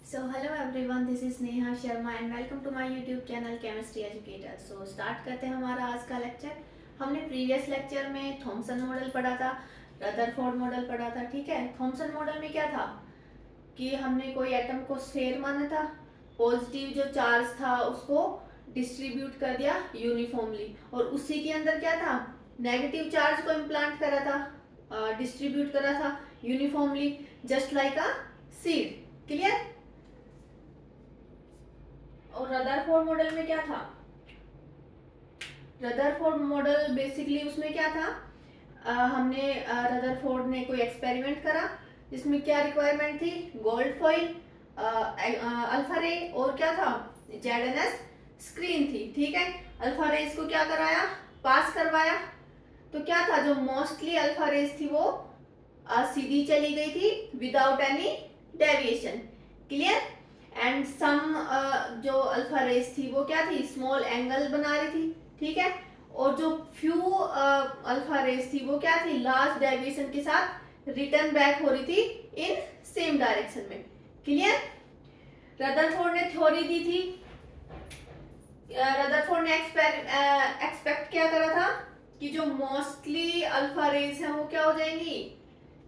So hello everyone, this is Neha Sharma and welcome to my YouTube channel Chemistry Educator. So start करते हैं हमारा आज का lecture. हमने प्रीवियस लेक्चर में थॉमसन मॉडल पढ़ा था, रदरफोर्ड मॉडल पढ़ा था। ठीक है, थॉमसन मॉडल में क्या था कि हमने कोई एटम को स्फेयर माना था, पॉजिटिव जो चार्ज था उसको डिस्ट्रीब्यूट कर दिया यूनिफॉर्मली, और उसी के अंदर क्या था, नेगेटिव चार्ज को इम्प्लांट करा था, डिस्ट्रीब्यूट करा था uniformly, just like a seed. Clear. और रदरफोर्ड मॉडल में क्या था, रदरफोर्ड मॉडल बेसिकली उसमें क्या था, हमने रदरफोर्ड ने कोई एक्सपेरिमेंट करा जिसमें क्या रिक्वायरमेंट थी, गोल्ड फॉइल, अल्फा रे और क्या था, जेडएनएस स्क्रीन थी। ठीक है, अल्फा रेज को क्या कराया, पास करवाया। तो क्या था, जो मोस्टली अल्फा रेज थी वो सीधी चली गई थी without any deviation. Clear. And some जो अल्फा रेज थी वो क्या थी, स्मॉल एंगल बना रही थी। ठीक है, और जो फ्यू अल्फा रेज थी वो क्या थी, लार्ज डेविएशन के साथ रिटर्न बैक हो रही थी इन सेम डायरेक्शन में। क्लियर। रदरफोर्ड ने थ्योरी दी थी, रदरफोर्ड ने एक्सपेक्ट क्या करा था कि जो मोस्टली अल्फा रेज है वो क्या हो जाएंगी,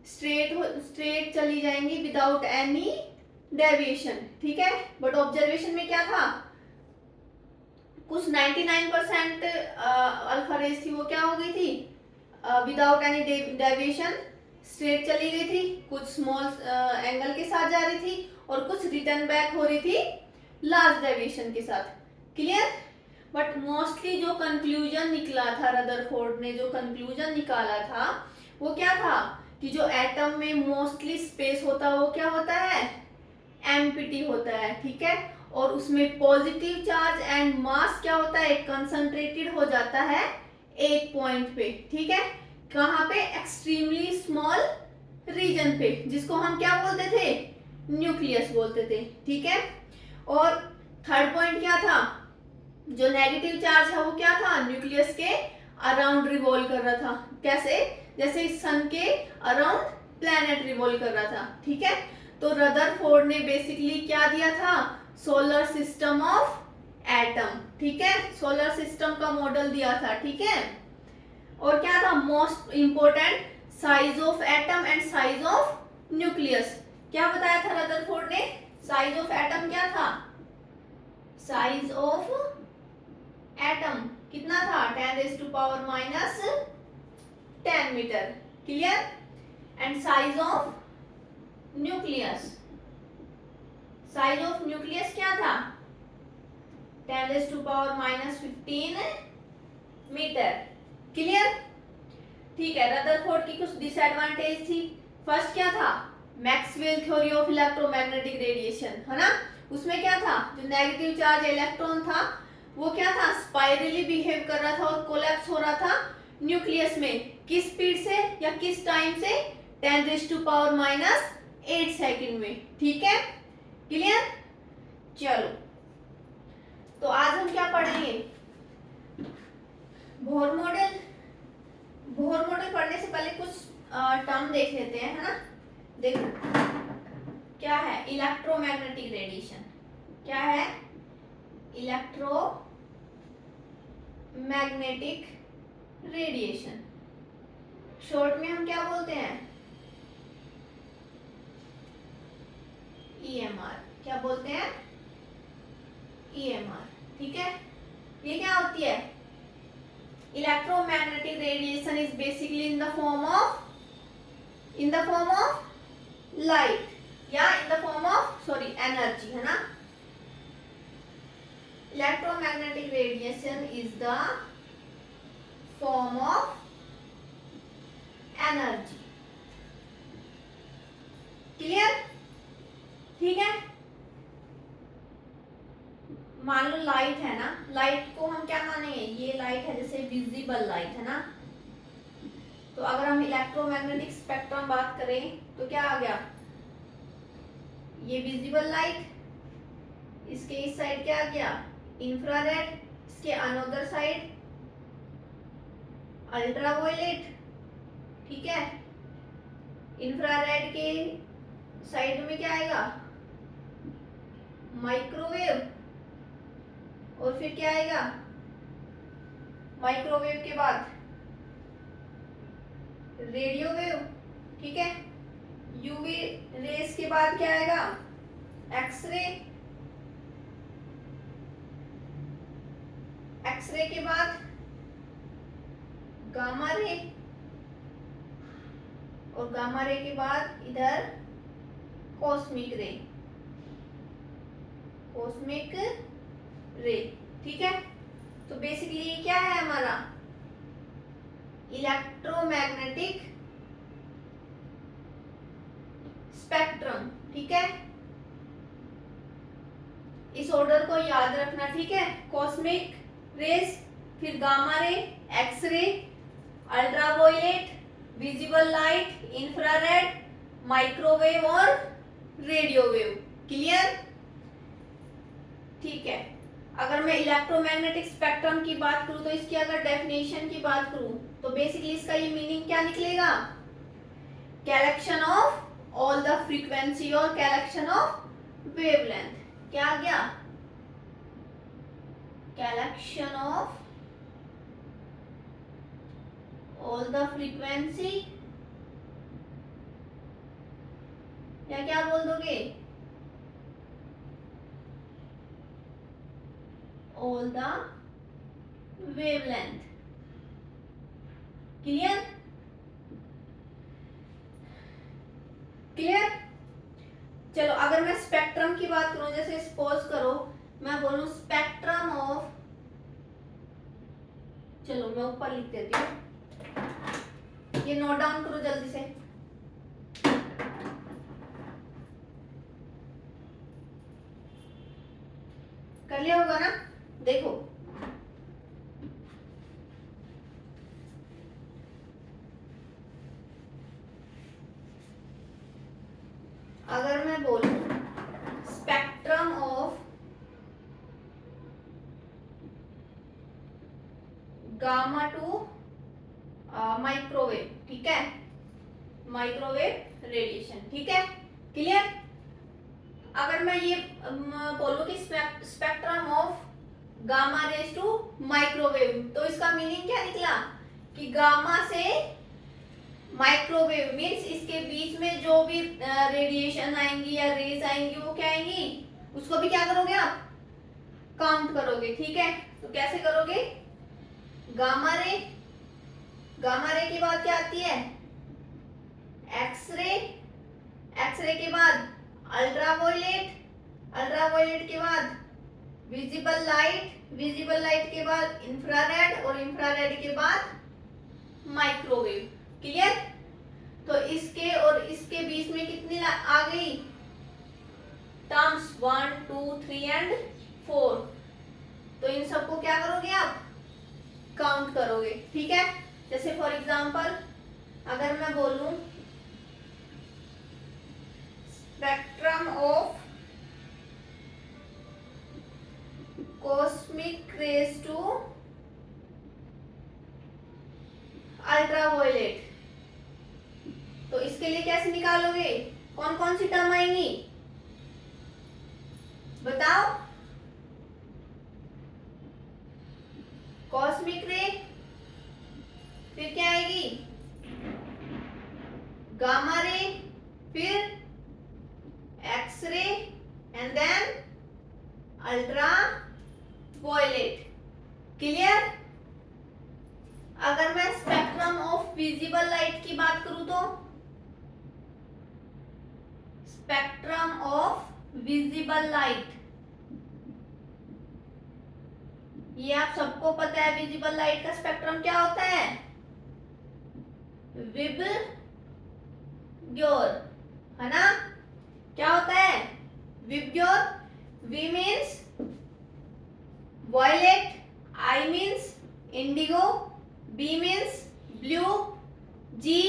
स्ट्रेट चली जाएंगी विदाउट एनी डेविएशन। ठीक है, बट ऑब्जर्वेशन में क्या था, कुछ 99% अल्फा रेज थी वो क्या हो गई थी, विदाउट एनी डेविएशन स्ट्रेट चली गई थी, कुछ स्मॉल एंगल के साथ जा रही थी और कुछ रिटर्न बैक हो रही थी लार्ज डेविएशन के साथ। क्लियर। बट मोस्टली जो कंक्लूजन निकला था, रदरफोर्ड ने जो कंक्लूजन निकाला था वो क्या था कि जो एटम में मोस्टली स्पेस होता है वो क्या होता है, एम्प्टी होता है। ठीक है, और उसमें पॉजिटिव चार्ज एंड मास क्या होता है, कंसंट्रेटेड हो जाता है एक पॉइंट पे। ठीक है, कहाँ पे, एक्सट्रीमली स्मॉल रीजन पे, जिसको हम क्या बोलते थे, न्यूक्लियस बोलते थे। ठीक है, और थर्ड पॉइंट क्या था, जो नेगेटिव चार्ज है वो क्या था, न्यूक्लियस के अराउंड रिवॉल्व कर रहा था। कैसे, जैसे सन के अराउंड प्लैनेट रिवॉल्व कर रहा था। ठीक है, तो रदरफोर्ड ने बेसिकली क्या दिया था, सोलर सिस्टम ऑफ एटम। ठीक है, सोलर सिस्टम का मॉडल दिया था। ठीक है, और क्या था, most important, size of atom and size of nucleus. क्या बताया था रदरफोर्ड ने, साइज ऑफ एटम क्या था, साइज ऑफ एटम कितना था, 10⁻⁻10 meter. Clear. And size of nucleus, size of nucleus क्या था, 10⁻⁻15 मीटर। क्लियर। ठीक है, रदरफोर्ड की कुछ डिसएडवांटेज थी। फर्स्ट क्या था, Maxwell theory of electromagnetic radiation, है ना, उसमें क्या था, जो नेगेटिव चार्ज इलेक्ट्रॉन था वो क्या था, स्पाइरली बिहेव कर रहा था और कोलैप्स हो रहा था न्यूक्लियस में। किस स्पीड से या किस टाइम से, 10⁻⁸ सेकंड में। ठीक है। क्लियर। चलो, तो आज हम क्या पढ़ेंगे, बोहर मॉडल। बोहर मॉडल पढ़ने से पहले कुछ टर्म देख लेते हैं, है ना। देखो क्या है, इलेक्ट्रोमैग्नेटिक रेडिएशन। क्या है, इलेक्ट्रोमैग्नेटिक रेडिएशन। शॉर्ट में हम क्या बोलते हैं, ईएमआर। क्या बोलते हैं, ईएमआर। ठीक है, ये क्या होती है, electromagnetic radiation is basically in the form of light या in the form of energy, है ना। Electromagnetic radiation is the form of energy. Clear. ठीक है, मान लो लाइट है ना, लाइट को हम क्या मानेंगे, ये लाइट है जैसे विजिबल लाइट, है ना। तो अगर हम इलेक्ट्रोमैग्नेटिक स्पेक्ट्रम बात करें तो क्या आ गया, ये विजिबल लाइट, इसके इस साइड क्या आ गया, इंफ्रारेड, इसके अनदर साइड अल्ट्रावायलेट। ठीक है, इंफ्रारेड के साइड में क्या आएगा, माइक्रोवेव, और फिर क्या आएगा माइक्रोवेव के बाद रेडियो वेव, ठीक है। यूवी रेस के बाद क्या आएगा एक्सरे, एक्सरे के बाद गामा रे, और गामा रे के बाद इधर कॉस्मिक रे, कॉस्मिक रे, ठीक है। तो बेसिकली ये क्या है हमारा इलेक्ट्रोमैग्नेटिक स्पेक्ट्रम, ठीक है। इस ऑर्डर को याद रखना, ठीक है। कॉस्मिक रेस, फिर gamma ray, x ray, ultraviolet, visible light, infrared, microwave और रेडियो वेव। क्लियर, ठीक है। अगर मैं इलेक्ट्रोमैग्नेटिक स्पेक्ट्रम की बात करूं तो इसकी अगर डेफिनेशन की बात करूं तो बेसिकली इसका ये मीनिंग क्या निकलेगा, collection of all the frequency और कलेक्शन ऑफ वेवलेंथ। क्या आ गया, collection of all the frequency, या क्या बोल दोगे all the wavelength. Clear, clear. चलो अगर मैं स्पेक्ट्रम की बात करूं, जैसे सपोज करो मैं बोलूं स्पेक्ट्रम ऑफ, चलो मैं ऊपर लिख देती हूं, ये नोट डाउन करो जल्दी से। कर लिया होगा ना, देखो अगर मैं बोलूं spectrum of gamma two microwave, ठीक है, माइक्रोवेव रेडिएशन, ठीक है। क्लियर, अगर मैं ये बोलूं कि spectrum of gamma rays to microwave, तो इसका मीनिंग क्या निकला कि गामा से माइक्रोवेव मींस इसके बीच में जो भी रेडिएशन आएंगी या रेज आएंगी वो क्या आएंगी, उसको भी क्या करोगे आप काउंट करोगे, ठीक है। तो कैसे करोगे, गामा रे, गामा रे के बाद क्या आती है एक्सरे, एक्सरे के बाद अल्ट्रावायलेट, अल्ट्रावायलेट के बाद विजिबल लाइट, विजिबल लाइट के बाद इंफ्रारेड, और इंफ्रारेड के बाद माइक्रोवेव। क्लियर, तो इसके और इसके बीच में कितनी आ गई टर्म्स 1 2 3 एंड 4, तो इन सबको क्या करोगे आप काउंट करोगे, ठीक है। जैसे फॉर एग्जांपल अगर मैं बोलूं spectrum of cosmic rays to ultraviolet, तो इसके लिए कैसे निकालोगे, कौन कौन सी टर्म आएंगी बताओ, कॉस्मिक रे, फिर क्या आएगी गामा रे, फिर x ray and then ultraviolet. Clear, अगर मैं स्पेक्ट्रम ऑफ विजिबल लाइट की बात करूं तो स्पेक्ट्रम ऑफ विजिबल लाइट, ये आप सबको पता है विजिबल लाइट का स्पेक्ट्रम क्या होता है, विबग्योर, है ना, क्या होता है VIBGYOR, V means violet, I means indigo, B means blue, G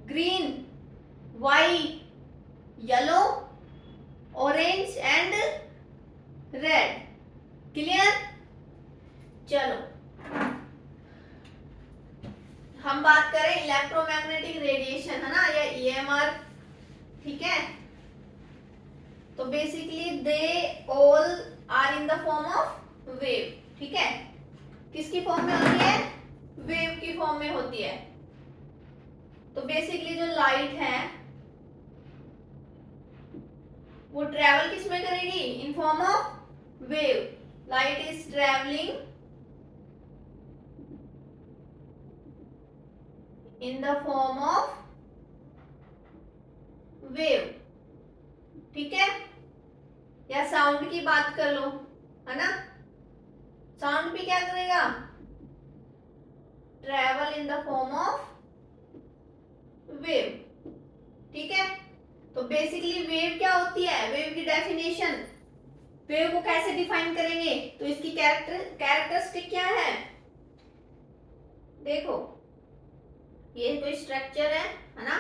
green, Y yellow, orange and red. Clear, चलो हम बात करें इलेक्ट्रोमैग्नेटिक रेडिएशन, है ना, या ईएमआर, ठीक है। तो तो basically they all are in the form of wave, ठीक है। किसकी फॉर्म में होती है? वेव की फॉर्म में होती है। तो बेसिकली जो लाइट है वो ट्रेवल किस में करेगी? In form of wave. Light is travelling in the form of wave, ठीक है। या साउंड की बात कर लो, है ना। साउंड भी क्या करेगा? Travel in the form of wave, ठीक है। तो बेसिकली वेव क्या होती है? वेव की डेफिनेशन, वेव को कैसे डिफाइन करेंगे? तो इसकी कैरेक्टरिस्टिक क्या है? देखो, ये कोई स्ट्रक्चर है ना,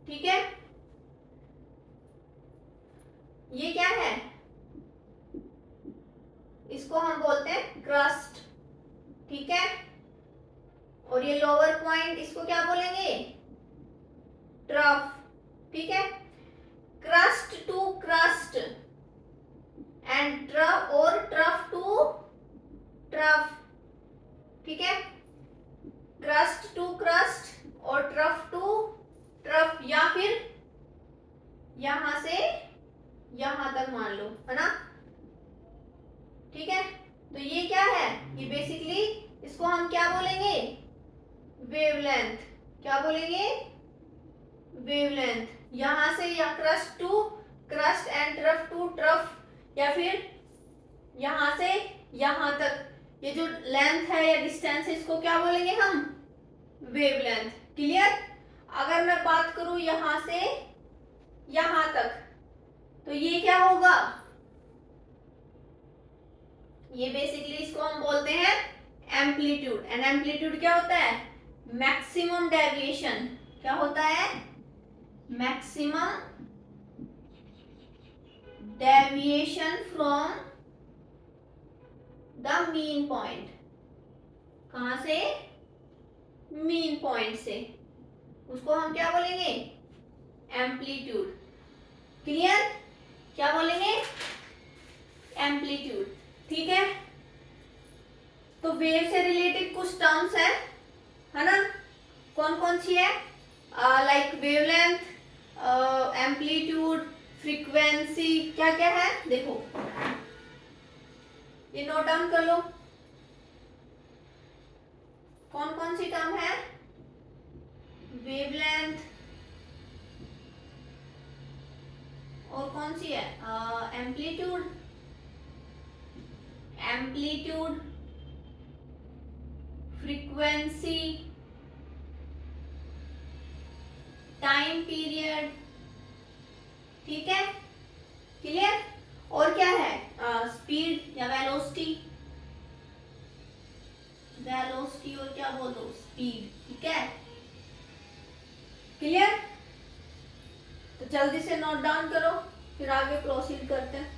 ठीक है। ये क्या है? इसको हम बोलते हैं क्रस्ट, ठीक है। और ये लोअर पॉइंट, इसको क्या बोलेंगे? ट्रफ, ठीक है। Crest to crest and trough और ट्रफ टू ट्रफ, ठीक है। क्रस्ट टू क्रस्ट और ट्रफ टू ट्रफ, या फिर यहां से यहां तक मान लो, है ना, ठीक है। तो ये क्या है? ये बेसिकली इसको हम क्या बोलेंगे? वेवलेंथ। क्या बोलेंगे? वेवलेंथ। यहां से या crest to crest and trough to trough, या फिर यहां से यहां तक, ये जो लेंथ है या डिस्टेंस है, इसको क्या बोलेंगे हम? वेवलेंथ। क्लियर? अगर मैं बात करूं यहां से यहां तक, तो ये क्या होगा? ये बेसिकली इसको हम बोलते हैं एम्पलीट्यूड। एंड एम्पलीट्यूड क्या होता है? Maximum deviation. क्या होता है? Maximum deviation from the mean point. कहां से? मीन पॉइंट से। उसको हम क्या बोलेंगे? एम्पलीट्यूड। क्लियर? क्या बोलेंगे? एम्पलीट्यूड, ठीक है। तो वेव से रिलेटेड कुछ टर्म्स है ना। कौन कौन सी है? लाइक वेवलेंथ, एम्पलीट्यूड, फ्रीक्वेंसी, क्या क्या है देखो, ये नोट डाउन कर लो। कौन कौन सी टर्म है? वेवलेंथ, और कौन सी है? Amplitude, amplitude, frequency, time period, ठीक है। क्लियर? और क्या है? स्पीड या वेलोसिटी, वेलोसिटी और क्या बोल दो? स्पीड, ठीक है। क्लियर? तो जल्दी से नोट डाउन करो, फिर आगे प्रोसीड करते हैं।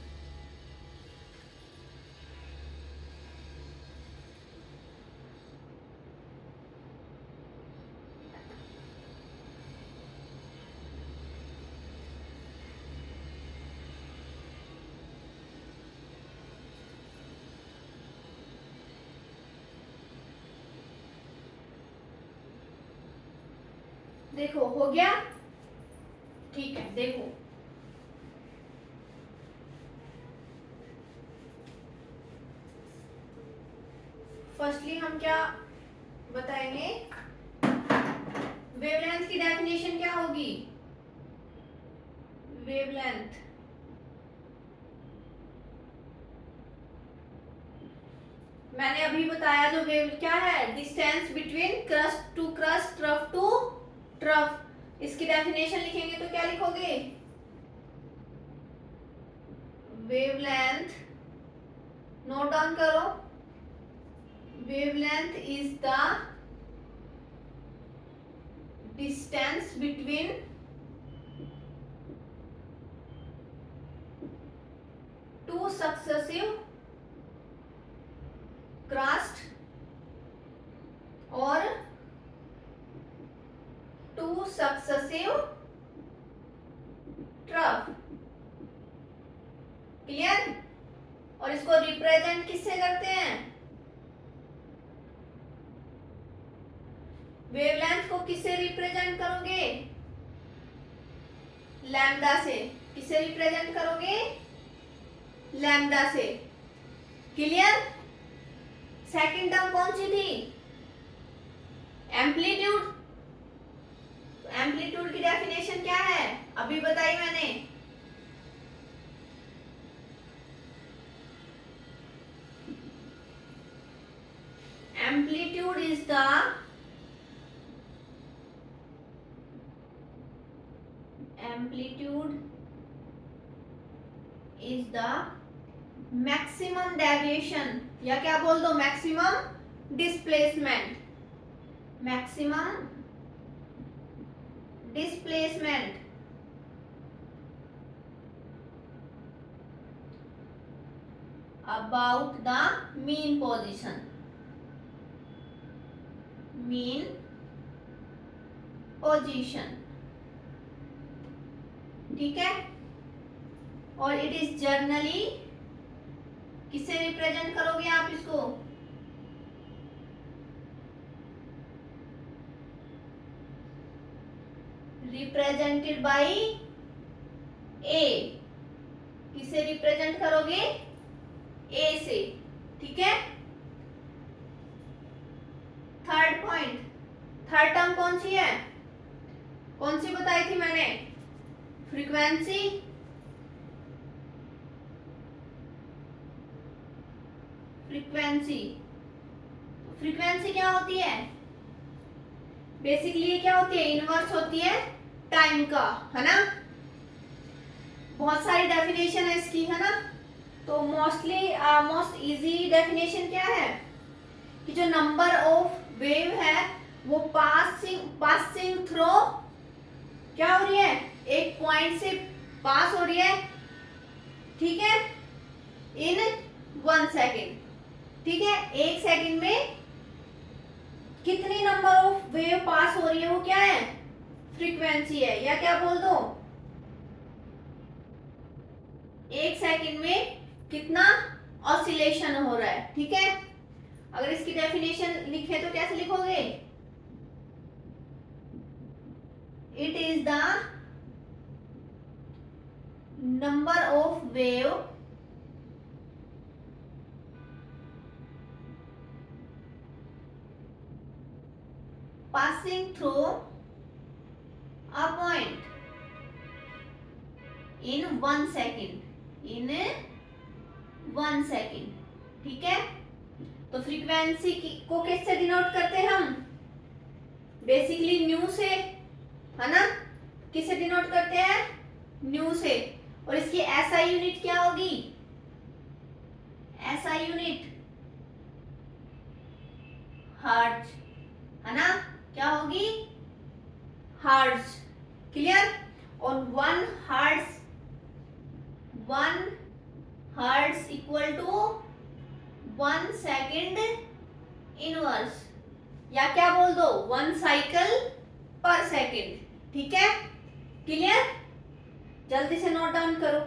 देखो, हो गया? ठीक है, देखो, फर्स्टली हम क्या बताएंगे? वेवलेंथ की डेफिनेशन क्या होगी? वेवलेंथ मैंने अभी बताया, जो वेव क्या है? Distance between crest to crest, trough to trough. इसकी डेफिनेशन लिखेंगे तो क्या लिखोगे? वेवलेंथ, नोट डाउन करो। Wavelength is the distance between two successive crest और टू सक्सेसिव तरफ, क्लियर। और इसको रिप्रेजेंट किससे करते हैं, वेवलेंथ को किससे रिप्रेजेंट करोगे, लैम्डा से। किससे रिप्रेजेंट करोगे, लैम्डा से, क्लियर। सेकंड टर्म कौन सी थी, एम्पलीट्यूड। एम्पलीट्यूड की डेफिनेशन क्या है, अभी बताई मैंने, amplitude is the amplitude is the maximum deviation, या क्या बोल दो, maximum displacement, maximum displacement about the mean position, mean position, ठीक है। और इट इज जर्नली, किससे रिप्रेजेंट करोगे आप इसको, रिप्रेजेंटेड बाय ए, किससे रिप्रेजेंट करोगे, ए से, ठीक है। थर्ड पॉइंट, थर्ड टर्म कौन सी है, कौन सी बताई थी मैंने, फ्रीक्वेंसी। फ्रीक्वेंसी, फ्रीक्वेंसी क्या होती है, बेसिकली ये क्या होती है, इनवर्स होती है टाइम का, है ना। बहुत सारी डेफिनेशन है इसकी, है ना। तो मोस्ट इजी डेफिनेशन क्या है कि जो नंबर ऑफ वेव है वो पासिंग थ्रू क्या हो रही है, एक पॉइंट से पास हो रही है, ठीक है, इन 1 सेकेंड, ठीक है। 1 सेकेंड में कितनी नंबर ऑफ वेव पास हो रही है वो क्या है, फ्रीक्वेंसी है, या क्या बोल दो, 1 सेकेंड में कितना ऑसिलेशन हो रहा है, ठीक है। अगर इसकी डेफिनेशन लिखे तो कैसे लिखोगे, it is the number of wave passing through a point in 1 second, in 1 second, ठीक है। तो फ्रीक्वेंसी को किससे डिनोट करते हैं हम, बेसिकली न्यू से, है ना। किससे डिनोट करते हैं, न्यू से। और इसकी एसआई यूनिट क्या होगी, एसआई यूनिट हर्ट्ज, है ना, क्या होगी, हर्ट्ज, क्लियर। और 1 hertz equal to 1 second inverse, या क्या बोल दो, 1 साइकिल पर सेकेंड, ठीक है, क्लियर। जल्दी से नोट डाउन करो।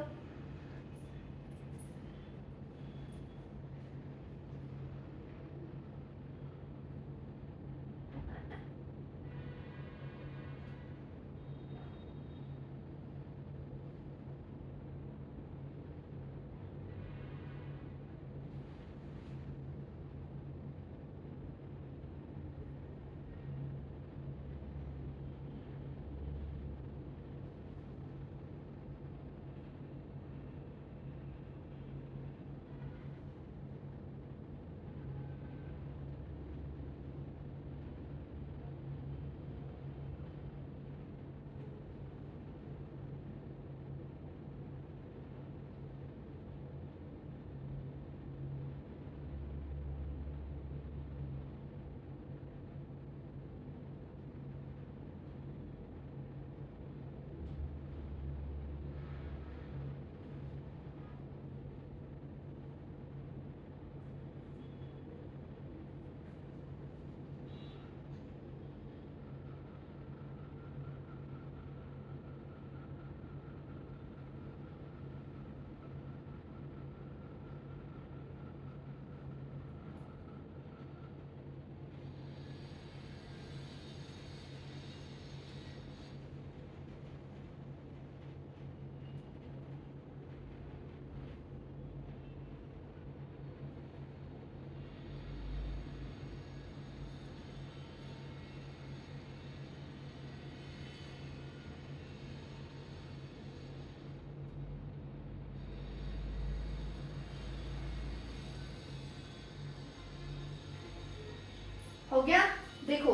हो गया। देखो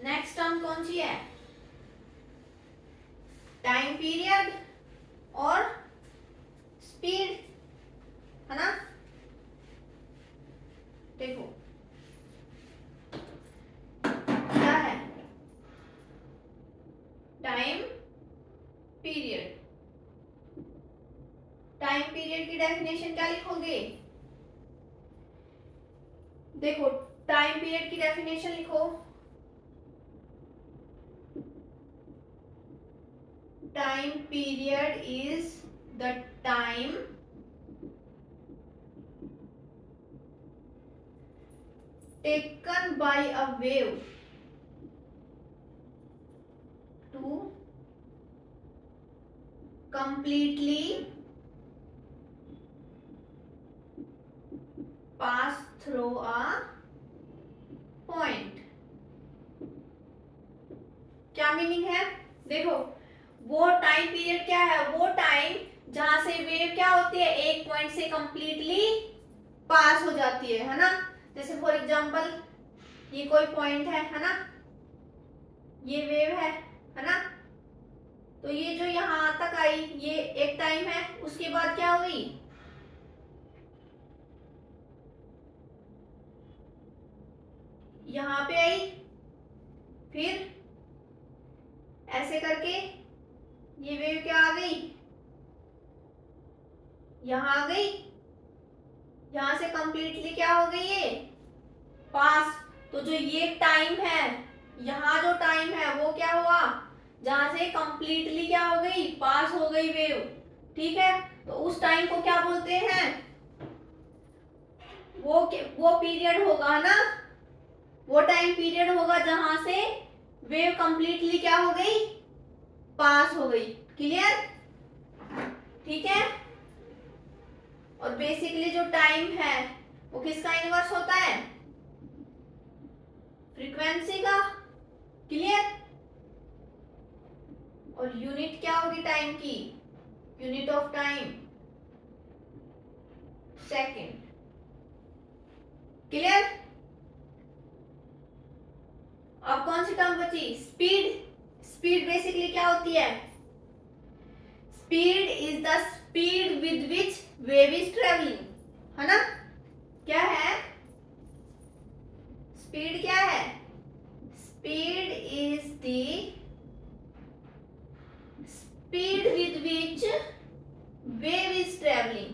नेक्स्ट टर्म कौन सी है, टाइम पीरियड और स्पीड, है ना। देखो क्या है, टाइम पीरियड। टाइम पीरियड की डेफिनेशन क्या लिखोगे, देखो टाइम पीरियड की डेफिनेशन लिखो, time period is the time taken by a wave to completely pass through a point। क्या मीनिंग है, देखो वो टाइम पीरियड क्या है, वो टाइम जहां से वेव क्या होती है, एक पॉइंट से कंप्लीटली पास हो जाती है ना। जैसे फॉर एग्जांपल ये कोई पॉइंट है ना, ये वेव है ना। तो ये जो यहां तक आई ये एक टाइम है, उसके बाद क्या हुई, यहां पे आई, फिर ऐसे करके ये वेव क्या आ गई, यहां आ गई, यहां से कंप्लीटली क्या हो गई ये पास। तो जो ये टाइम है, यहाँ जो टाइम है वो क्या हुआ, जहां से कंप्लीटली क्या हो गई, पास हो गई वेव, ठीक है। तो उस टाइम को क्या बोलते हैं, वो पीरियड होगा ना, वो टाइम पीरियड होगा जहां से वेव कंप्लीटली क्या हो गई, पास हो गई। क्लियर, ठीक है। और बेसिकली जो टाइम है वो किसका इनवर्स होता है, फ्रीक्वेंसी का। क्लियर। और यूनिट क्या होगी टाइम की, unit of time second. Clear. अब कौन सी टर्म बची, स्पीड। स्पीड बेसिकली क्या होती है, speed is the speed with which wave is travelling, है ना। क्या है, स्पीड क्या है, speed is the speed with which wave is travelling,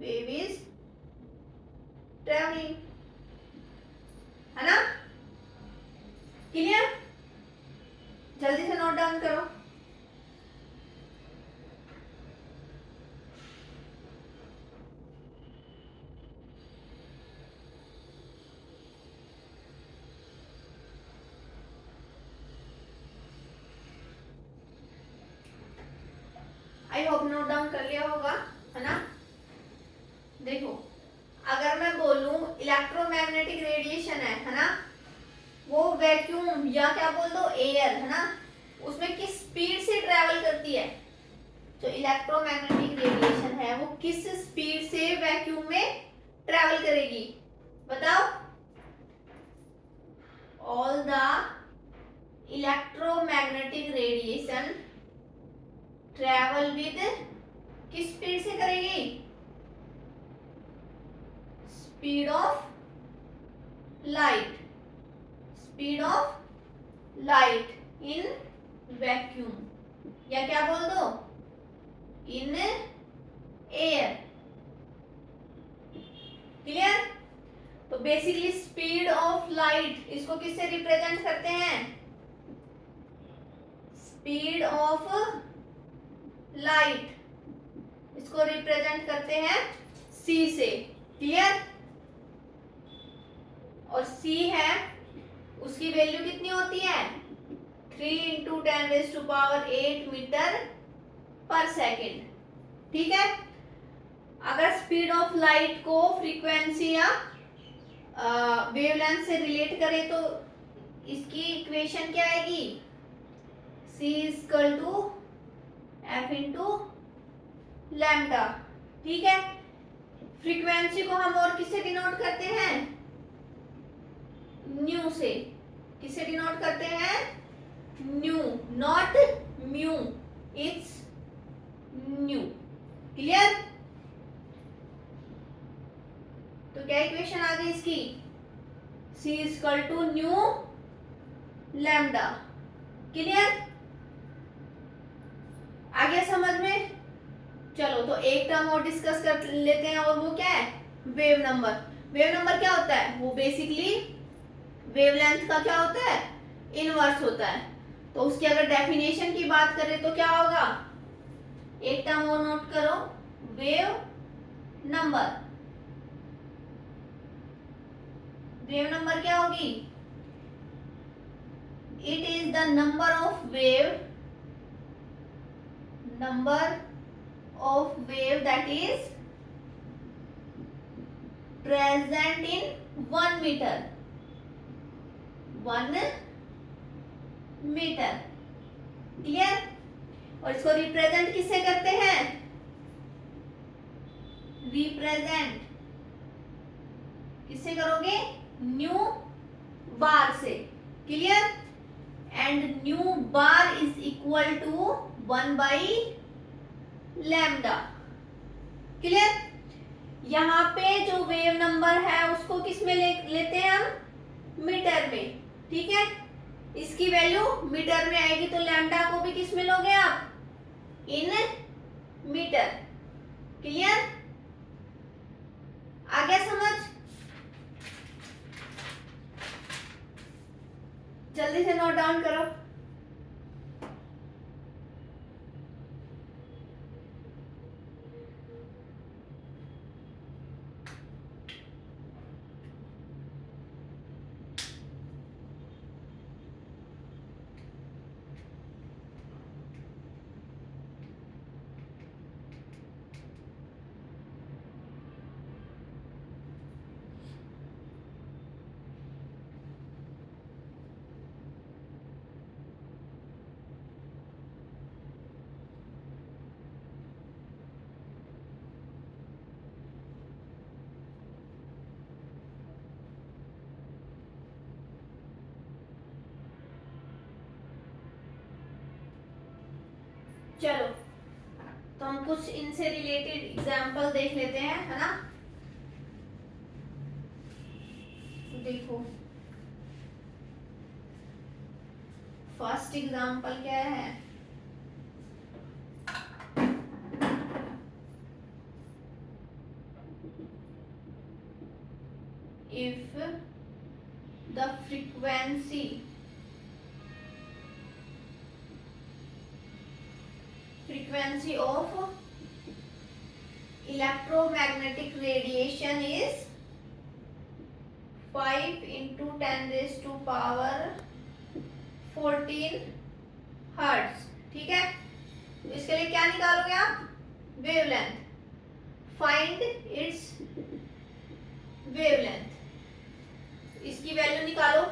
wave is travelling, है ना। क्लियर, जल्दी से नोट डाउन करो। आई होप नोट डाउन कर लिया होगा, है ना। देखो अगर मैं बोलूं इलेक्ट्रोमैग्नेटिक रेडिएशन है ना, वो वैक्यूम या क्या बोल दो एयर, है ना, उसमें किस स्पीड से ट्रेवल करती है। जो इलेक्ट्रोमैग्नेटिक रेडिएशन है वो किस स्पीड से वैक्यूम में ट्रेवल करेगी, बताओ। All the electromagnetic radiation travel with किस स्पीड से करेगी, speed of light, speed of light in vacuum, या क्या बोल दो इन एयर। क्लियर। तो बेसिकली स्पीड ऑफ लाइट इसको किससे रिप्रेजेंट करते हैं, स्पीड ऑफ लाइट इसको रिप्रेजेंट करते हैं c से। क्लियर। और c है उसकी वैल्यू कितनी होती है, 3 × 10⁸ मीटर पर सेकेंड, ठीक है। अगर स्पीड ऑफ लाइट को फ्रीक्वेंसी या वेवलेंथ से रिलेट करें तो इसकी इक्वेशन क्या आएगी, c = f × लैम्डा, ठीक है। फ्रीक्वेंसी को हम और किससे डिनोट करते हैं? न्यू से। किससे डिनोट करते हैं? Nu, not mu, it's nu. Clear? तो क्या इक्वेशन आ गई इसकी? C equal to nu lambda. Clear? आ गया समझ में? चलो तो एक टर्म और डिस्कस कर लेते हैं, और वो क्या है? Wave number. वेव नंबर क्या होता है? वो बेसिकली वेवलेंथ का क्या होता है? इनवर्स होता है। तो उसकी अगर डेफिनेशन की बात करें तो क्या होगा? एक टर्म और नोट करो, वेव नंबर। वेव नंबर क्या होगी? It is the number of wave that is present in 1 meter. 1 meter. Clear? और इसको रिप्रेजेंट किससे करते हैं? रिप्रेजेंट किससे करोगे? न्यू बार से। Clear? And nu bar is equal to 1 by lambda. Clear? यहाँ पे जो वेव नंबर है उसको किस में लेते हैं हम? मीटर में। ठीक है? इसकी वैल्यू मीटर में आएगी, तो लैम्डा को भी किस में लोगे आप? In metre. क्लियर? आ गया समझ? जल्दी से नोट डाउन करो। चलो तो हम कुछ इनसे रिलेटेड एग्जाम्पल देख लेते हैं, है ना? देखो फर्स्ट एग्जाम्पल क्या है? If the frequency of electromagnetic radiation is 5 into 10 raised to power 14 hertz. ठीक है? तो इसके लिए क्या निकालोगे आप? वेवलेंथ। Find its wavelength. इसकी वैल्यू निकालो।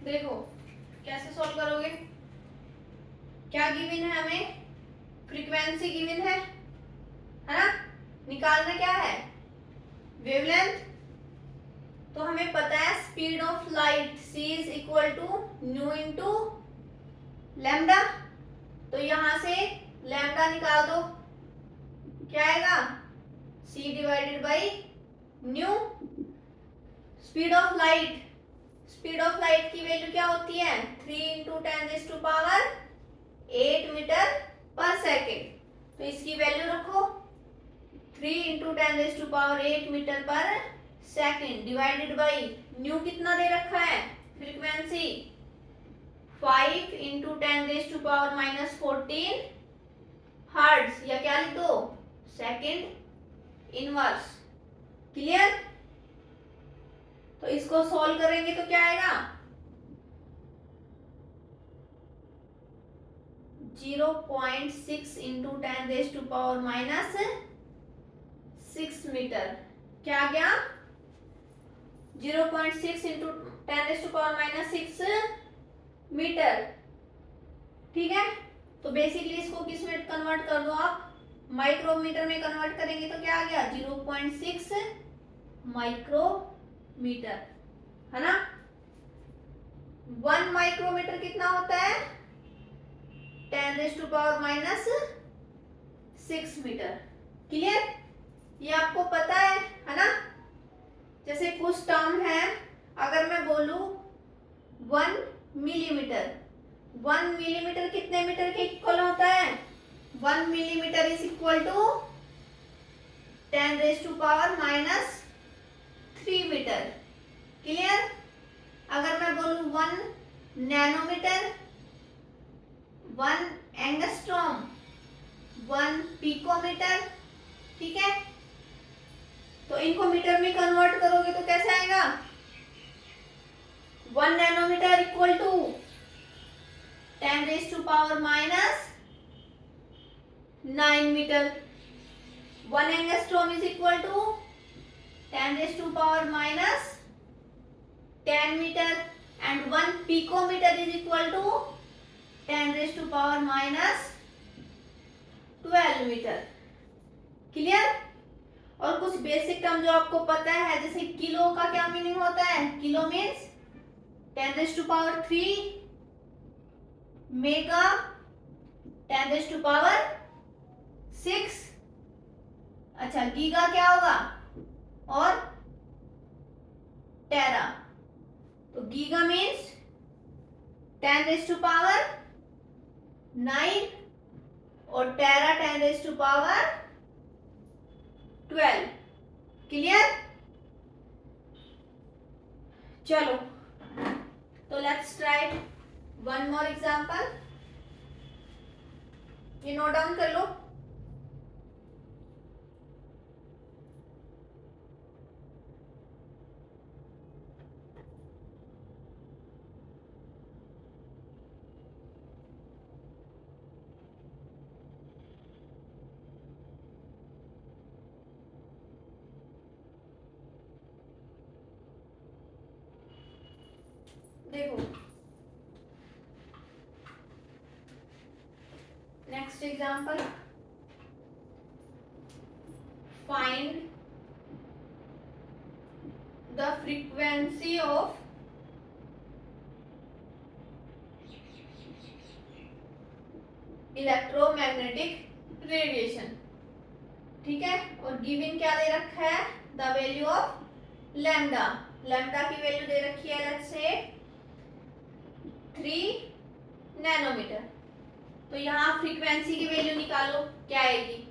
देखो कैसे सॉल्व करोगे? क्या गिवन है हमें? फ्रीक्वेंसी गिवन है ना? निकालना क्या है? वेवलेंथ। तो हमें पता है speed of light c is equal to nu into lambda. तो यहां से लैम्डा निकाल दो, क्या आएगा? c divided by nu. Speed of light की वैल्यू क्या होती है? 3 into 10 raised to power 8 metre per second. तो इसकी वैल्यू रखो 3 into 10⁸ meter per second divided by new कितना दे रखा है फ्रीक्वेंसी 5 इंटू 10⁻14 हर्ट्ज, या क्या लिख दो सेकेंड इनवर्स। क्लियर। तो इसको सॉल्व करेंगे तो क्या आएगा 0.6 इंटू 10⁻6 मीटर। क्या आ गया 0.6 इंटू 10⁻6 मीटर। ठीक है। तो बेसिकली इसको किस में कन्वर्ट कर दो आप माइक्रोमीटर में कन्वर्ट करेंगे तो क्या आ गया 0.6 माइक्रोमीटर, है ना। 1 माइक्रोमीटर कितना होता है 10⁻6 मीटर। क्लियर। ये आपको पता है ना। जैसे कुछ टर्म है, अगर मैं बोलूं 1 मिलीमीटर, 1 मिलीमीटर कितने मीटर के इक्वल होता है 1 millimeter is equal to 10⁻³ meter. Clear. अगर मैं बोलूं 1 नैनोमीटर, 1 एंगस्ट्रॉम, 1 पिकोमीटर, ठीक है। तो इनको मीटर में कन्वर्ट करोगे तो कैसे आएगा 1 nanometre equal to 10⁻⁹ meter, 1 angstrom is equal to 10⁻10 meter and 1 picometer is equal to 10⁻12 meter. Clear. और कुछ बेसिक टर्म जो आपको पता है, जैसे किलो का क्या मीनिंग होता है किलो मीन्स 10⁻3, मेगा 10⁻6। अच्छा गीगा क्या होगा और टेरा। तो गीगा मीन्स 10⁻9 और टेरा 10⁻12। क्लियर। चलो तो let's try one more example. ये नोट डाउन कर लो। देखो next example, find the frequency of electromagnetic radiation. ठीक है। और गिवन क्या दे रखा है the value of lambda. Lambda की वैल्यू दे रखी है लेट्स से 3 नैनोमीटर। तो यहाँ फ्रीक्वेंसी की वैल्यू निकालो क्या आएगी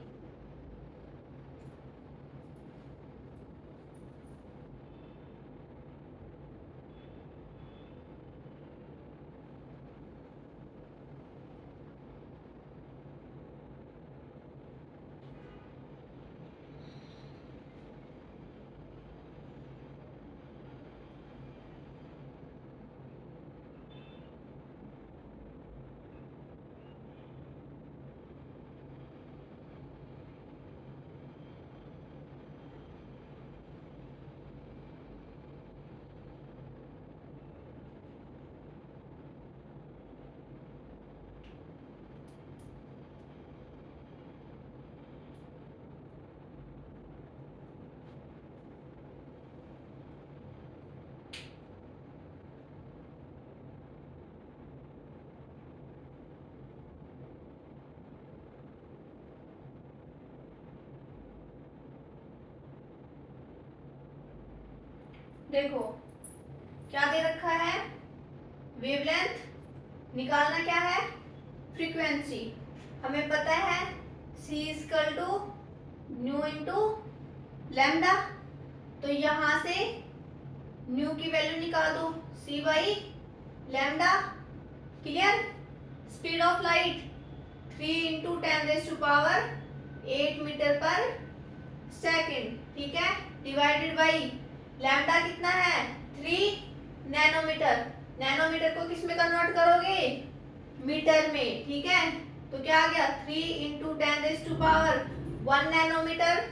देखो क्या दे रखा है वेवलेंथ निकालना क्या है फ्रीक्वेंसी हमें पता है c equal to nu into lambda, तो यहां से न्यू की वैल्यू निकाल दो c by lambda. Clear? Speed of light 3 into 10⁻⁸ meter per second, ठीक है, डिवाइडेड बाई लैम्डा कितना है 3 नैनोमीटर। नैनोमीटर को किस में कन्वर्ट करोगे? मीटर में, ठीक है। तो क्या आ गया 3 into 10⁻1 nanometer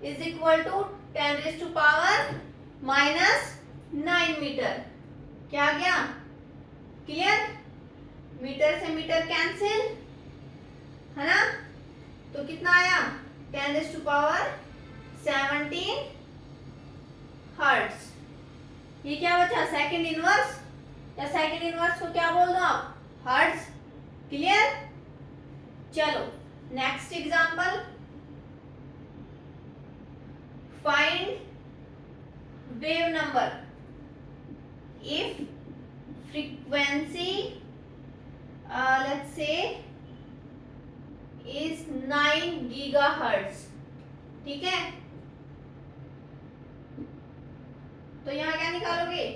is equal to 10⁻⁻9 meter. क्या आ गया? क्लियर? मीटर से मीटर कैंसिल, है ना? तो कितना आया 10⁻17 हर्ट्ज। ये क्या बचा? सेकंड इनवर्स, या सेकंड इनवर्स को क्या बोल दो आप? हर्ट्ज। क्लियर? चलो next example, find wave number if frequency let's say is 9 GHz, ठीक है। तो यहाँ क्या निकालोगे?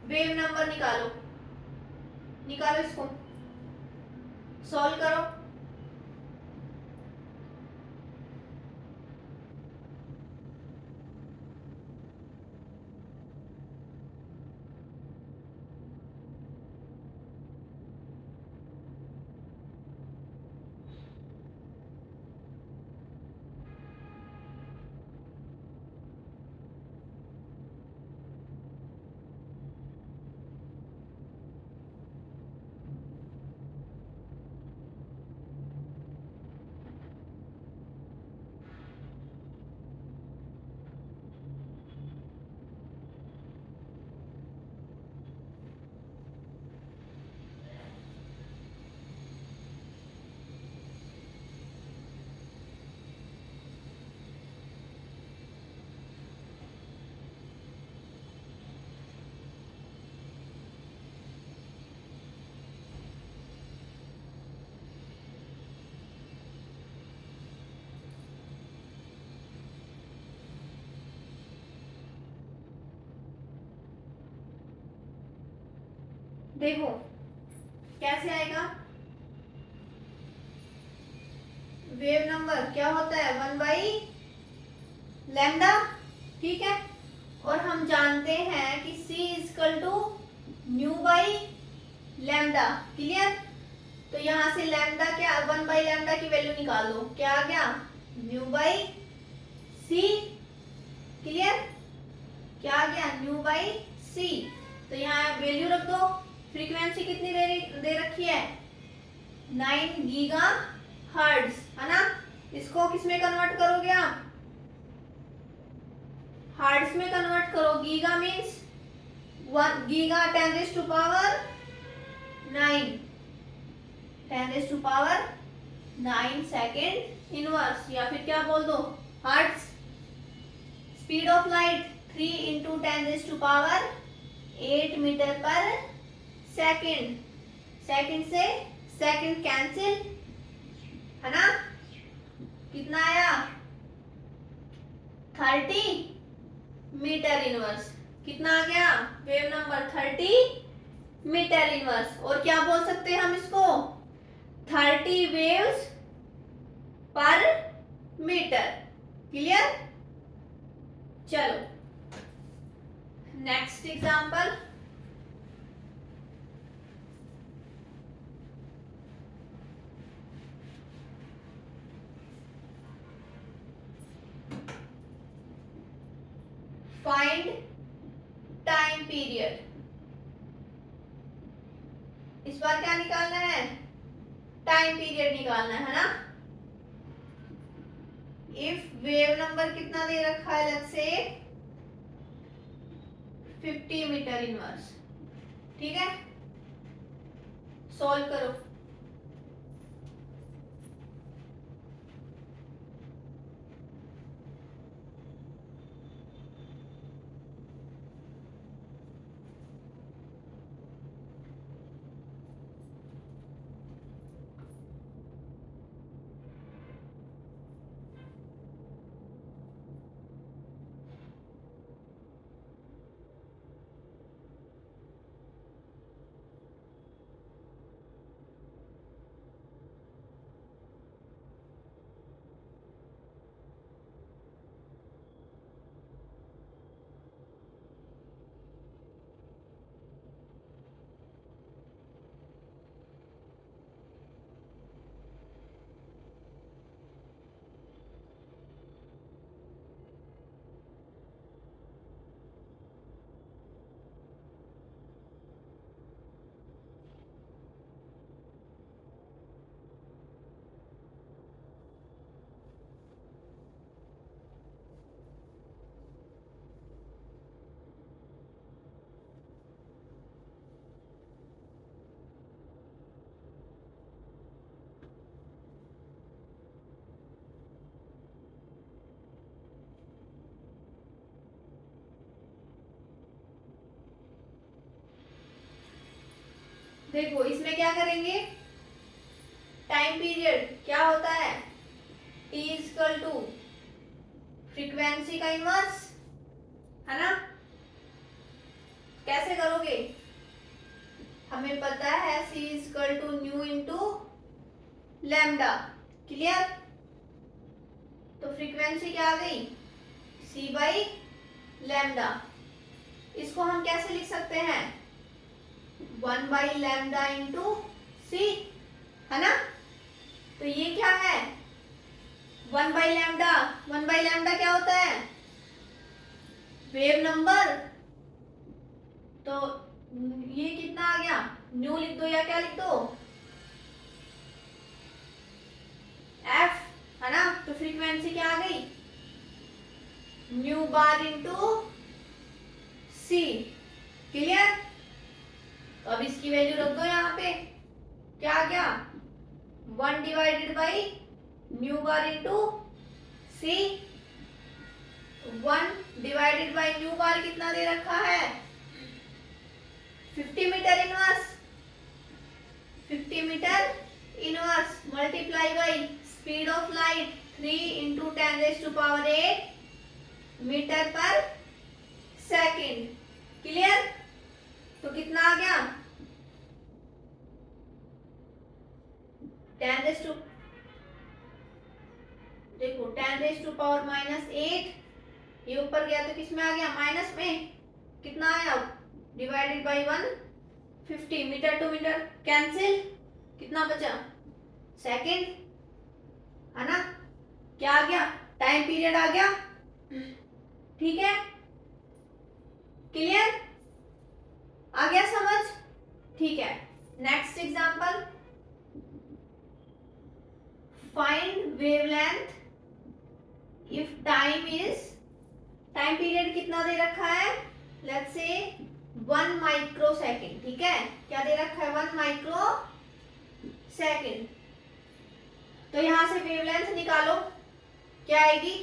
वेव नंबर निकालो, निकालो, इसको सॉल्व करो। देखो कैसे आएगा। वेव नंबर क्या होता है 1 बाई लैम्डा, ठीक है। और हम जानते हैं कि c equal to nu by lambda. Clear? तो यहां से लैम्डा क्या 1 बाई लैम्डा की वैल्यू निकाल दो, क्या आ गया न्यू बाई c। क्लियर? क्या आ गया न्यू बाई c। तो यहाँ वैल्यू रख दो। फ्रीक्वेंसी कितनी दे रखी है 9 गीगा हर्ट्ज, है ना। इसको किस में कन्वर्ट करोगे आप? हर्ट्ज में कन्वर्ट करो। Giga means 1 giga 10⁻9 second inverse, या फिर क्या बोल दो hertz. Speed of light 3 into 10⁸ meter per second. Second से सेकेंड कैंसिल, है ना। कितना आया 30 मीटर इनवर्स। कितना आ गया वेव नंबर 30 मीटर इनवर्स। और क्या बोल सकते हैं हम इसको 30 वेव्स पर मीटर। क्लियर? चलो next example, find time period. इस बार क्या निकालना है? टाइम पीरियड निकालना है ना। इफ वेव नंबर कितना दे रखा है लेट्स से 50 मीटर इनवर्स, ठीक है। सॉल्व करो। देखो इसमें क्या करेंगे, टाइम पीरियड क्या होता है, टी इक्वल टू फ्रीक्वेंसी का इनवर्स, है ना। कैसे करोगे, हमें पता है C equal to nu into lambda, clear. तो फ्रीक्वेंसी क्या आ गई, सी बाई लैम्डा। इसको हम कैसे लिख सकते हैं, 1/लैम्डा इंटू सी, है ना। तो ये क्या है, 1/लैम्डा, 1/लैम्डा क्या होता है, वेव नंबर। तो ये कितना आ गया, न्यू लिख दो या क्या लिख दो, एफ, है ना। तो फ्रीक्वेंसी क्या आ गई, new bar into C, clear. तो अब इसकी वैल्यू रख दो यहाँ पे, क्या आ गया, 1/न्यू बार इंटू सी। 1/न्यू बार कितना दे रखा है, 50 meter inverse, 50 meter inverse multiply by speed of light 3 into 10⁸ meter per second, clear. तो कितना आ गया, 10 देखो 10⁻⁻8, ये ऊपर गया तो किसमें आ गया, माइनस में, कितना आया, divided by 150, meter to meter cancel, कितना बचा, सेकेंड, है ना। क्या आ गया, टाइम पीरियड आ गया, ठीक है, क्लियर, आ गया समझ, ठीक है। Next example, find wavelength if time period कितना दे रखा है, लेट्स से 1 माइक्रो सेकेंड, ठीक है, क्या दे रखा है, 1 माइक्रो सेकेंड। तो यहां से वेवलेंथ निकालो, क्या आएगी,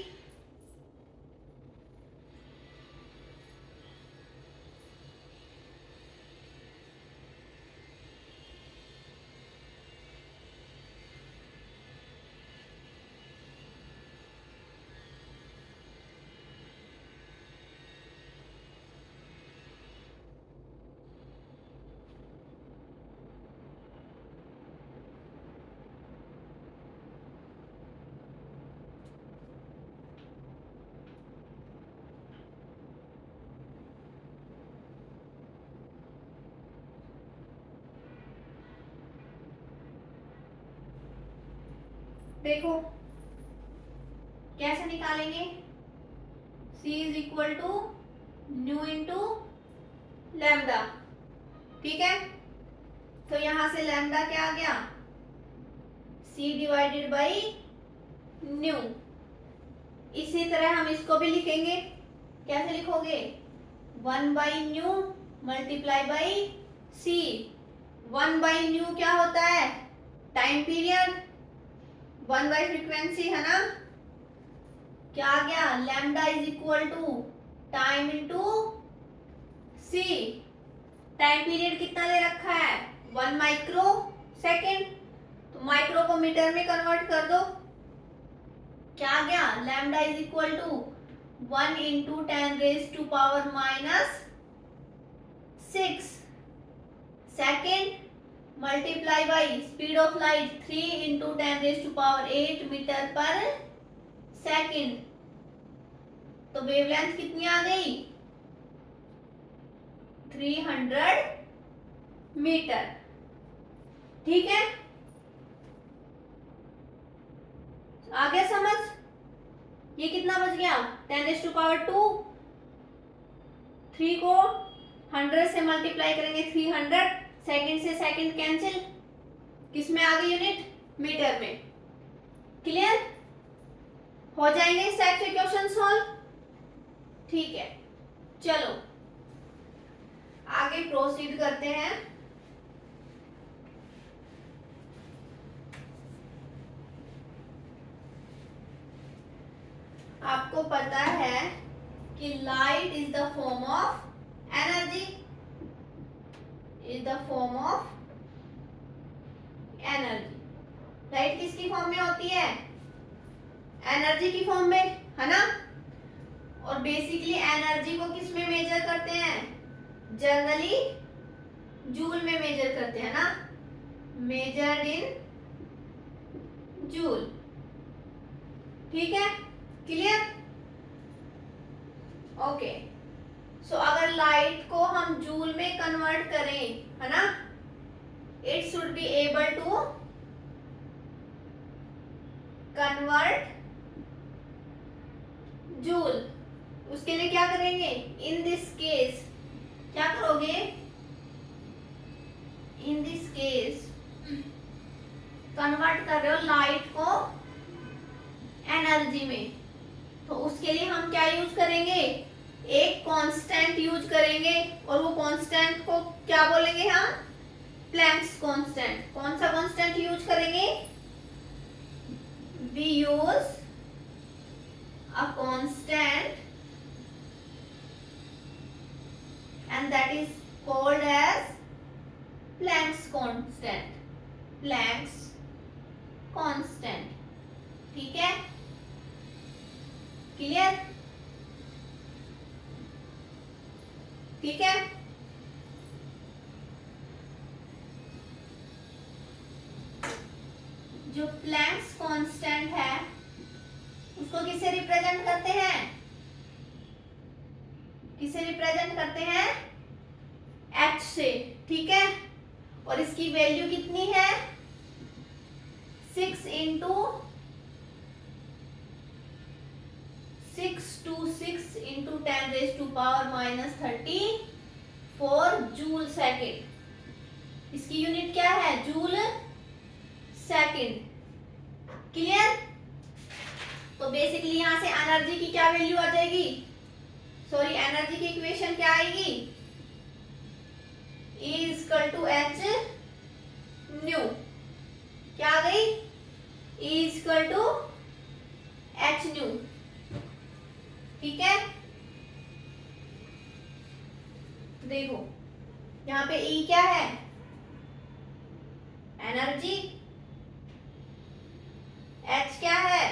देखो कैसे निकालेंगे, C is equal to nu into lambda, ठीक है। तो यहां से लैम्डा क्या आ गया, C डिवाइडेड बाई न्यू। इसी तरह हम इसको भी लिखेंगे, कैसे लिखोगे, 1/न्यू मल्टीप्लाई बाई C। 1/न्यू क्या होता है, टाइम पीरियड, 1/फ्रीक्वेंसी, है ना। क्या आ गया, lambda is equal to time into C. Time period कितना दे रखा है, 1 माइक्रो सेकेंड। तो माइक्रो को मीटर में कन्वर्ट कर दो, क्या आ गया, lambda is equal to 1 into 10⁻⁶ second multiply by speed of light 3 into 10⁸ meter per second. तो वेवलेंथ कितनी आ गई, 300 मीटर, ठीक है, आ गया समझ। ये कितना बच गया, 10⁻², 3 को 100 से मल्टीप्लाई करेंगे 300, सेकंड से सेकंड कैंसिल, किसमें आ गई यूनिट, मीटर में, क्लियर। हो जाएंगे इस टाइप से क्वेश्चन सॉल्व, ठीक है। चलो आगे प्रोसीड करते हैं। आपको पता है कि light is the form of energy, is the form of energy. Light किसकी फॉर्म में होती है? एनर्जी की फॉर्म में, है ना। और बेसिकली एनर्जी को किस में मेजर करते हैं? जनरली जूल में मेजर करते हैं ना, मेजर्ड इन जूल। ठीक है, क्लियर? ओके, सो अगर लाइट को हम जूल में कन्वर्ट करें, है ना, it should be able to convert joule. उसके लिए क्या करेंगे? इन दिस केस क्या करोगे? इन दिस केस कन्वर्ट कर रहे हो लाइट को एनर्जी में, तो उसके लिए हम क्या यूज करेंगे? एक कांस्टेंट यूज करेंगे, और वो कांस्टेंट को क्या बोलेंगे हम? Planck's constant. कौन सा कांस्टेंट यूज करेंगे? We use a constant and that is called as Planck's constant. Planck's constant. ठीक है, क्लियर? ठीक है, जो प्लैंक्स कांस्टेंट है उसको किससे रिप्रेजेंट करते हैं? किससे रिप्रेजेंट करते हैं? H से। ठीक है, और इसकी वैल्यू कितनी है? 6 इंटू 6 इंटू 10⁻⁻34 जूल सेकेंड। इसकी यूनिट क्या है? Joule second. क्लियर? तो बेसिकली यहां से एनर्जी की क्या वैल्यू आ जाएगी? सॉरी, एनर्जी की इक्वेशन क्या आएगी? E equal to H nu. क्या आ गई? E equal to H nu. ठीक है, देखो यहां पे E क्या है? एनर्जी। H क्या है?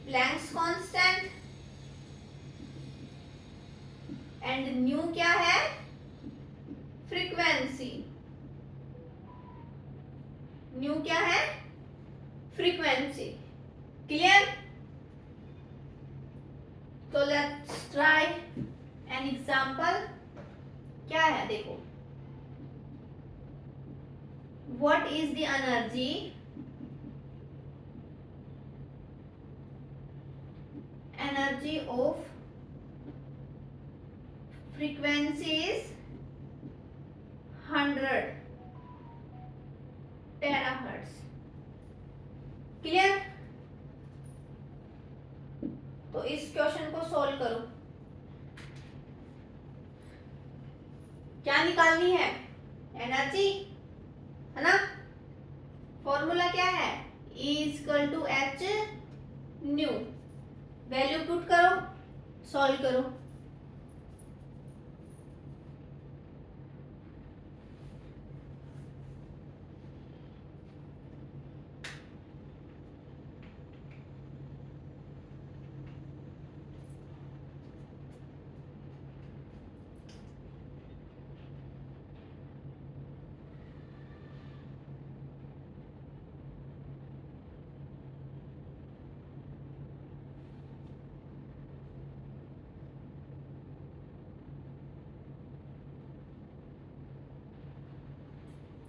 Planck's constant. एंड न्यू क्या है? फ्रीक्वेंसी। न्यू क्या है? फ्रीक्वेंसी। क्लियर? तो लेट्स ट्राई एन एग्जांपल। क्या है देखो, what is the energy of frequency is 100 terahertz. Clear? तो इस क्वेश्चन को सॉल्व करो। क्या निकालनी है? एनर्जी, है ना। फॉर्मूला क्या है? E equal to H nu. Value put करो, सॉल्व करो।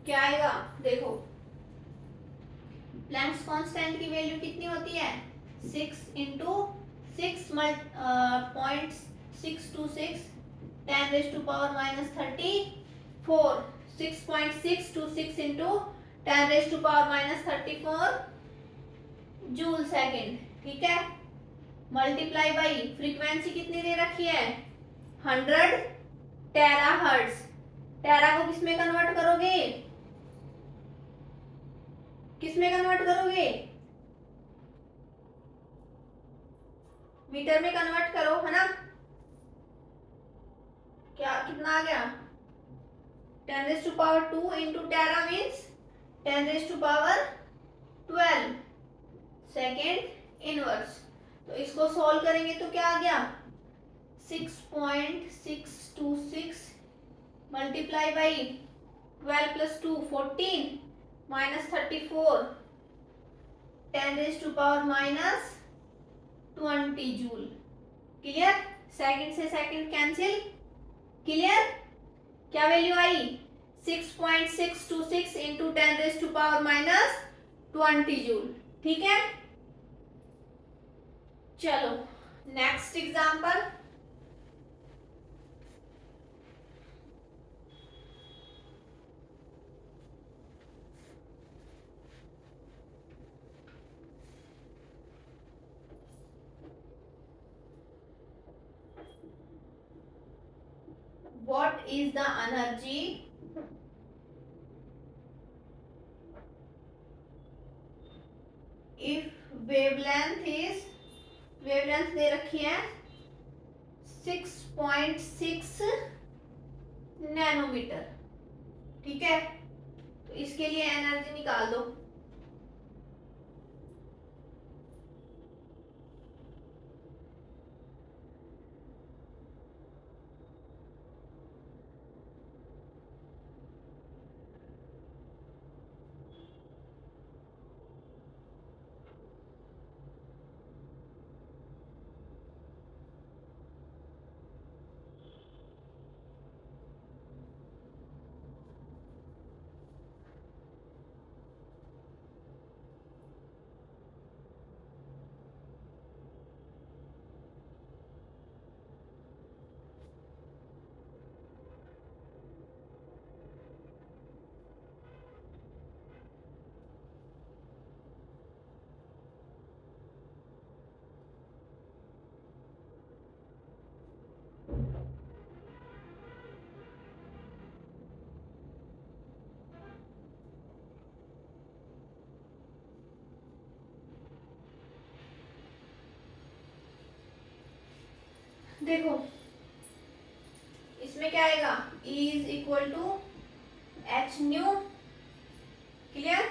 क्या आएगा देखो, प्लैंक्स कांस्टेंट की वैल्यू कितनी होती है? 6 इंटू 6.626 10⁻⁻34। 6.626 into 10⁻⁻34 joule second. ठीक है, मल्टीप्लाई बाई फ्रीक्वेंसी कितनी दे रखी है? 100 टेराहर्ट्ज। टेरा को किस में कन्वर्ट करोगे? किस में कन्वर्ट करोगे? मीटर में कन्वर्ट करो, है ना। क्या कितना आ गया? 10 raised to power 2 into tera means 10 raised to power 12 second inverse. तो इसको सॉल्व करेंगे तो क्या आ गया 6.626 multiply by 12 plus 2 14 minus 34 10 raise to power minus 20 joule. Clear? Second से सेकंड कैंसिल। क्लियर? क्या वैल्यू आई 6.626 into 10 raise to power minus 20 joule. ठीक है, चलो next example. What is the energy if wavelength दे रखी है 6.6 नैनोमीटर। ठीक है, तो इसके लिए एनर्जी निकाल दो। देखो इसमें क्या आएगा E is equal to H nu. Clear?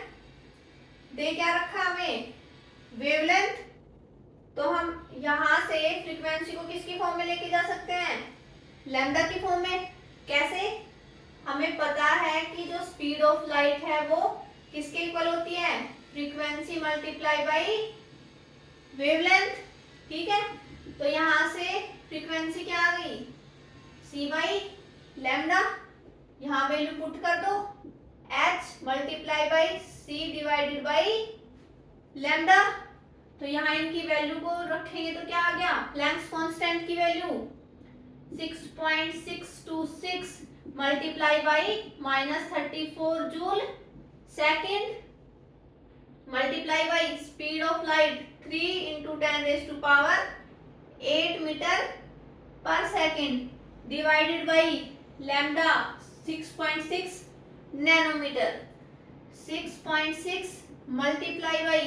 दे क्या रखा हमें वेवलेंथ, तो हम यहां से फ्रीक्वेंसी को किसकी फॉर्म में लेके जा सकते हैं लैम्डा की फॉर्म में। कैसे? हमें पता है कि जो स्पीड ऑफ लाइट है वो किसके इक्वल होती है फ्रीक्वेंसी मल्टीप्लाई बाई वेवलेंथ। ठीक है, तो यहां से फ्रीक्वेंसी क्या आ गई सी बाई लैम्डा। यहां वैल्यू पुट कर दो h multiply by c divided by lambda. तो यहां इनकी वैल्यू को रखेंगे तो क्या आ गया प्लैंक्स कांस्टेंट की value 6.626 multiply by minus 34 joule second multiply by speed of light 3 into 10 raise to power 8 metre per second divided by lambda 6.6 nanometre. 6.6 multiply by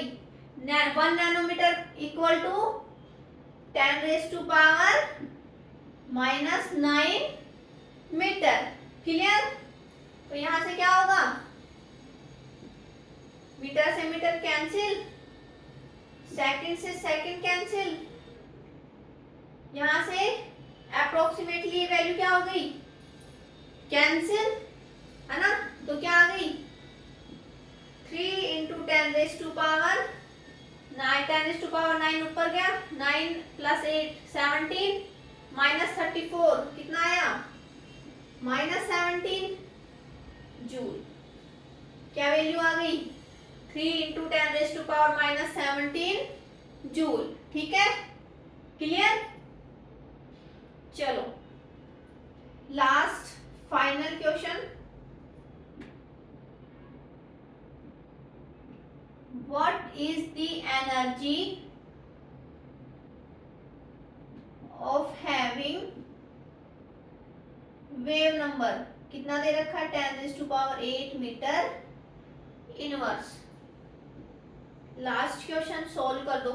1 nanometre equal to 10 raise to power minus 9 metre. Clear? तो यहां से क्या होगा metre से metre cancel, second से second cancel. यहां से approximately ये वैल्यू क्या हो गई कैंसिल, है ना। तो क्या आ गई 3 into 10 raise to power 9, 10 raise to power 9 ऊपर गया 9 प्लस 8 17 माइनस 34 कितना आया माइनस 17 जूल। क्या वैल्यू आ गई 3 into 10 raise to power minus 17 joule. ठीक है, क्लियर? चलो last final question. What is the energy of having wave number कितना दे रखा है 10 raise to power 8 meter inverse. Last question solve कर दो।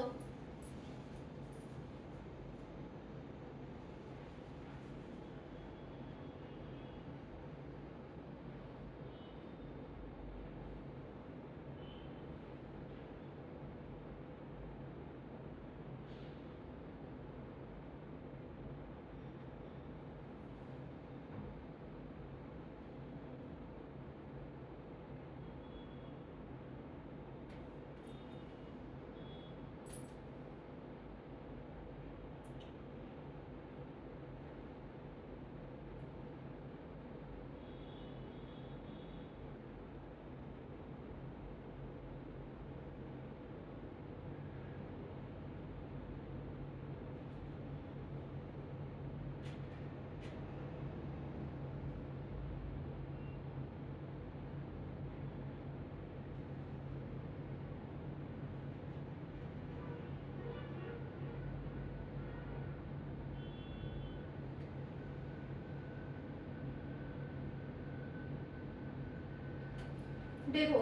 देखो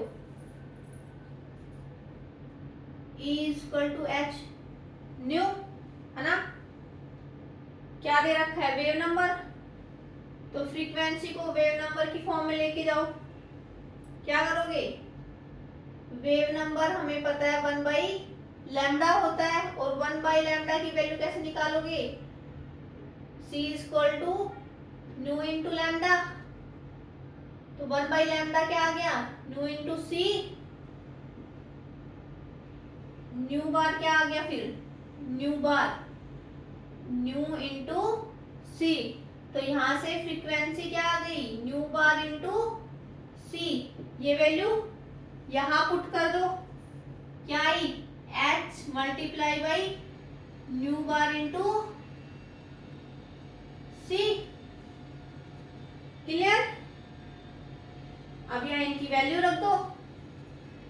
E equal to H nu, है ना, क्या दे रखा है, वेव नंबर। तो फ्रीक्वेंसी को वेव नंबर की फॉर्म में लेके जाओ, क्या करोगे, वेव नंबर हमें पता है 1/λ होता है, और 1/λ की वैल्यू कैसे निकालोगे, C equal to nu into lambda. तो 1/λ क्या आ गया, nu into c, nu bar क्या आ गया फिर, nu bar nu into c. तो यहां से फ्रीक्वेंसी क्या आ गई, न्यू बार इंटू सी। ये वैल्यू यहां पुट कर दो, क्या आई, H multiply by nu bar into C. Clear. अब यहाँ इनकी वैल्यू रख दो,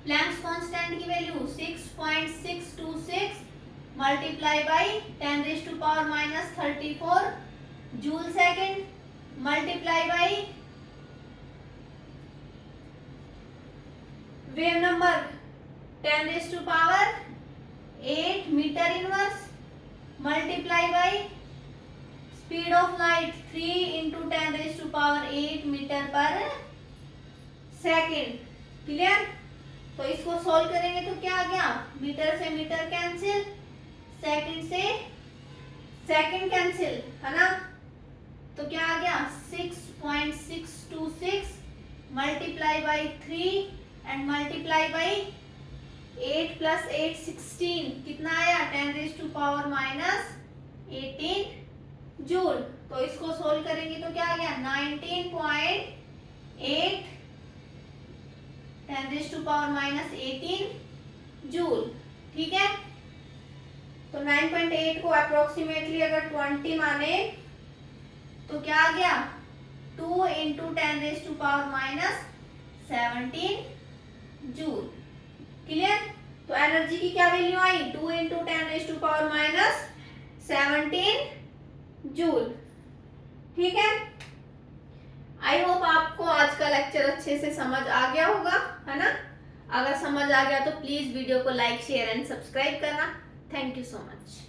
प्लैंक्स कांस्टेंट की value 6.626 multiply by 10⁻⁻34 joule second multiply by wave number 10⁻8 metre inverse multiply by speed of light 3 into 10⁻8 metre per second. Clear. तो इसको solve करेंगे तो क्या आ गया, मीटर से मीटर कैंसिल, सेकंड से सेकंड कैंसिल, है ना। तो क्या आ गया 6.626 multiply by 3 and multiply by 8 + 8 16, कितना आया 10⁻⁻18 जूल। तो इसको सोल्व करेंगे तो क्या आ गया 19.8 10⁻⁻18 जूल। ठीक है। तो 9.8 को अप्रोक्सीमेटली अगर 20 माने तो क्या आ गया 2 इंटू 10⁻⁻17 जूल। क्लियर। तो एनर्जी की क्या वैल्यू आई 2 इंटू 10⁻⁻17 जूल। ठीक है। आई होप आपको आज का लेक्चर अच्छे से समझ आ गया होगा, है ना। अगर समझ आ गया तो प्लीज वीडियो को लाइक शेयर एंड सब्सक्राइब करना। Thank you so much.